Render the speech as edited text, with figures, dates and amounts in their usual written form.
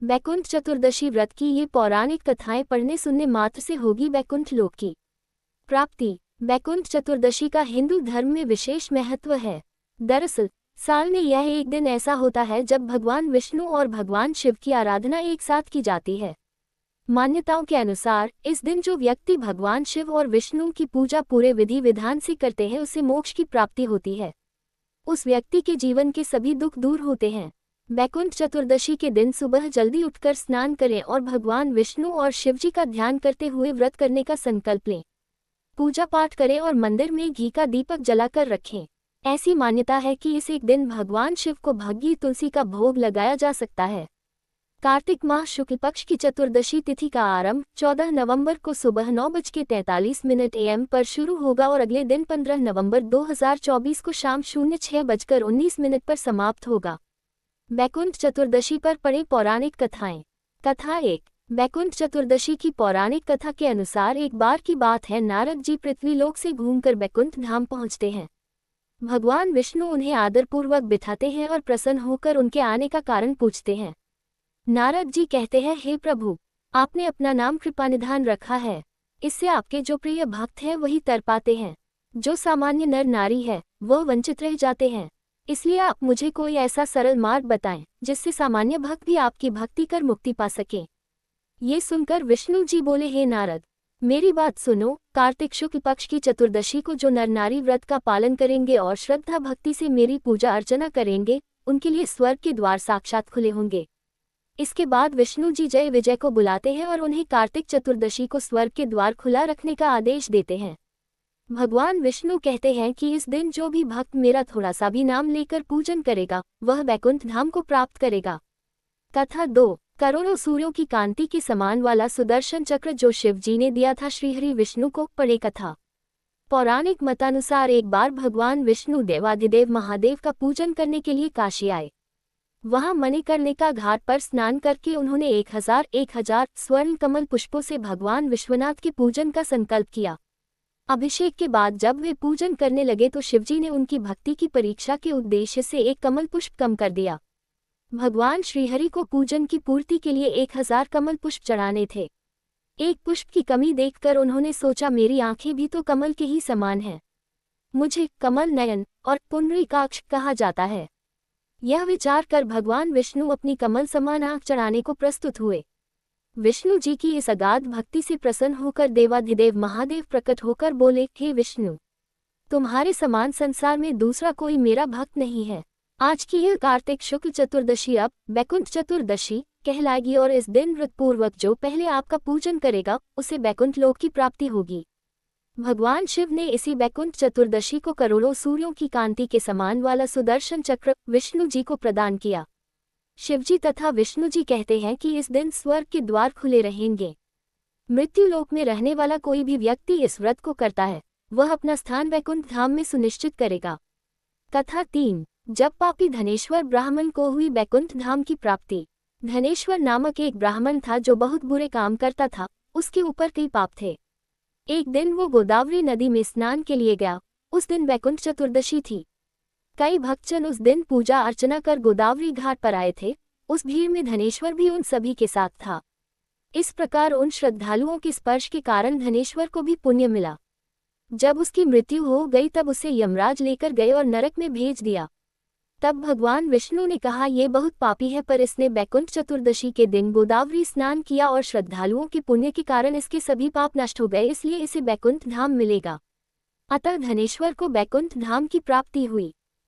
बैकुंठ चतुर्दशी व्रत की ये पौराणिक कथाएं पढ़ने सुनने मात्र से होगी बैकुंठ लोक की प्राप्ति। बैकुंठ चतुर्दशी का हिंदू धर्म में विशेष महत्व है। दरअसल साल में यह एक दिन ऐसा होता है जब भगवान विष्णु और भगवान शिव की आराधना एक साथ की जाती है। मान्यताओं के अनुसार इस दिन जो व्यक्ति भगवान शिव और विष्णु की पूजा पूरे विधि विधान से करते हैं उसे मोक्ष की प्राप्ति होती है। उस व्यक्ति के जीवन के सभी दुख दूर होते हैं। बैकुंठ चतुर्दशी के दिन सुबह जल्दी उठकर स्नान करें और भगवान विष्णु और शिवजी का ध्यान करते हुए व्रत करने का संकल्प लें। पूजा पाठ करें और मंदिर में घी का दीपक जलाकर रखें। ऐसी मान्यता है कि इस एक दिन भगवान शिव को भग्गी तुलसी का भोग लगाया जा सकता है। कार्तिक माह शुक्ल पक्ष की चतुर्दशी तिथि का आरंभ 14 नवंबर को सुबह 9:43 AM पर शुरू होगा और अगले दिन 15 नवंबर 2024 को शाम 06:19 पर समाप्त होगा। बैकुंठ चतुर्दशी पर पढ़े पौराणिक कथाएं। कथा 1। बैकुंठ चतुर्दशी की पौराणिक कथा के अनुसार एक बार की बात है, नारद जी पृथ्वीलोक से घूमकर बैकुंठ धाम पहुंचते हैं। भगवान विष्णु उन्हें आदरपूर्वक बिठाते हैं और प्रसन्न होकर उनके आने का कारण पूछते हैं। नारद जी कहते हैं, हे प्रभु, आपने अपना नाम कृपानिधान रखा है। इससे आपके जो प्रिय भक्त हैं वही तर पाते हैं। जो सामान्य नर नारी है वह वंचित रह जाते हैं। इसलिए आप मुझे कोई ऐसा सरल मार्ग बताएं जिससे सामान्य भक्त भी आपकी भक्ति कर मुक्ति पा सके। ये सुनकर विष्णु जी बोले, हे नारद, मेरी बात सुनो। कार्तिक शुक्ल पक्ष की चतुर्दशी को जो नर नारी व्रत का पालन करेंगे और श्रद्धा भक्ति से मेरी पूजा अर्चना करेंगे उनके लिए स्वर्ग के द्वार साक्षात खुले होंगे। इसके बाद विष्णु जी जय विजय को बुलाते हैं और उन्हें कार्तिक चतुर्दशी को स्वर्ग के द्वार खुला रखने का आदेश देते हैं। भगवान विष्णु कहते हैं कि इस दिन जो भी भक्त मेरा थोड़ा सा भी नाम लेकर पूजन करेगा वह बैकुंठ धाम को प्राप्त करेगा। कथा 2। करोड़ों सूर्यों की कांति के समान वाला सुदर्शन चक्र जो शिव जी ने दिया था श्रीहरि विष्णु को। पढ़े कथा। पौराणिक मतानुसार एक बार भगवान विष्णु देवाधिदेव महादेव का पूजन करने के लिए काशी आए। वहां मणिकर्णिका घाट पर स्नान करके उन्होंने 1000 स्वर्ण कमल पुष्पों से भगवान विश्वनाथ के पूजन का संकल्प किया। अभिषेक के बाद जब वे पूजन करने लगे तो शिवजी ने उनकी भक्ति की परीक्षा के उद्देश्य से एक कमल पुष्प कम कर दिया। भगवान श्रीहरि को पूजन की पूर्ति के लिए 1000 कमल पुष्प चढ़ाने थे। एक पुष्प की कमी देखकर उन्होंने सोचा, मेरी आंखें भी तो कमल के ही समान हैं। मुझे कमल नयन और पुंडरीकाक्ष कहा जाता है। यह विचार कर भगवान विष्णु अपनी कमल समान आंख चढ़ाने को प्रस्तुत हुए। विष्णु जी की इस अगाध भक्ति से प्रसन्न होकर देवाधिदेव महादेव प्रकट होकर बोले, हे विष्णु, तुम्हारे समान संसार में दूसरा कोई मेरा भक्त नहीं है। आज की यह कार्तिक शुक्ल चतुर्दशी अब बैकुंठ चतुर्दशी कहलाएगी और इस दिन व्रतपूर्वक जो पहले आपका पूजन करेगा उसे बैकुंठ लोक की प्राप्ति होगी। भगवान शिव ने इसी बैकुंठ चतुर्दशी को करोड़ों सूर्यों की कांति के समान वाला सुदर्शन चक्र विष्णु जी को प्रदान किया। शिवजी तथा विष्णु जी कहते हैं कि इस दिन स्वर्ग के द्वार खुले रहेंगे। मृत्युलोक में रहने वाला कोई भी व्यक्ति इस व्रत को करता है वह अपना स्थान बैकुंठ धाम में सुनिश्चित करेगा। कथा 3। जब पापी धनेश्वर ब्राह्मण को हुई बैकुंठ धाम की प्राप्ति। धनेश्वर नामक एक ब्राह्मण था जो बहुत बुरे काम करता था। उसके ऊपर कई पाप थे। एक दिन वो गोदावरी नदी में स्नान के लिए गया। उस दिन बैकुंठ चतुर्दशी थी। कई भक्तजन उस दिन पूजा अर्चना कर गोदावरी घाट पर आए थे। उस भीड़ में धनेश्वर भी उन सभी के साथ था। इस प्रकार उन श्रद्धालुओं के स्पर्श के कारण धनेश्वर को भी पुण्य मिला। जब उसकी मृत्यु हो गई तब उसे यमराज लेकर गए और नरक में भेज दिया। तब भगवान विष्णु ने कहा, ये बहुत पापी है, पर इसने बैकुंठ चतुर्दशी के दिन गोदावरी स्नान किया और श्रद्धालुओं के पुण्य के कारण इसके सभी पाप नष्ट हो गए, इसलिए इसे बैकुंठ धाम मिलेगा। अतः धनेश्वर को बैकुंठ धाम की प्राप्ति हुई।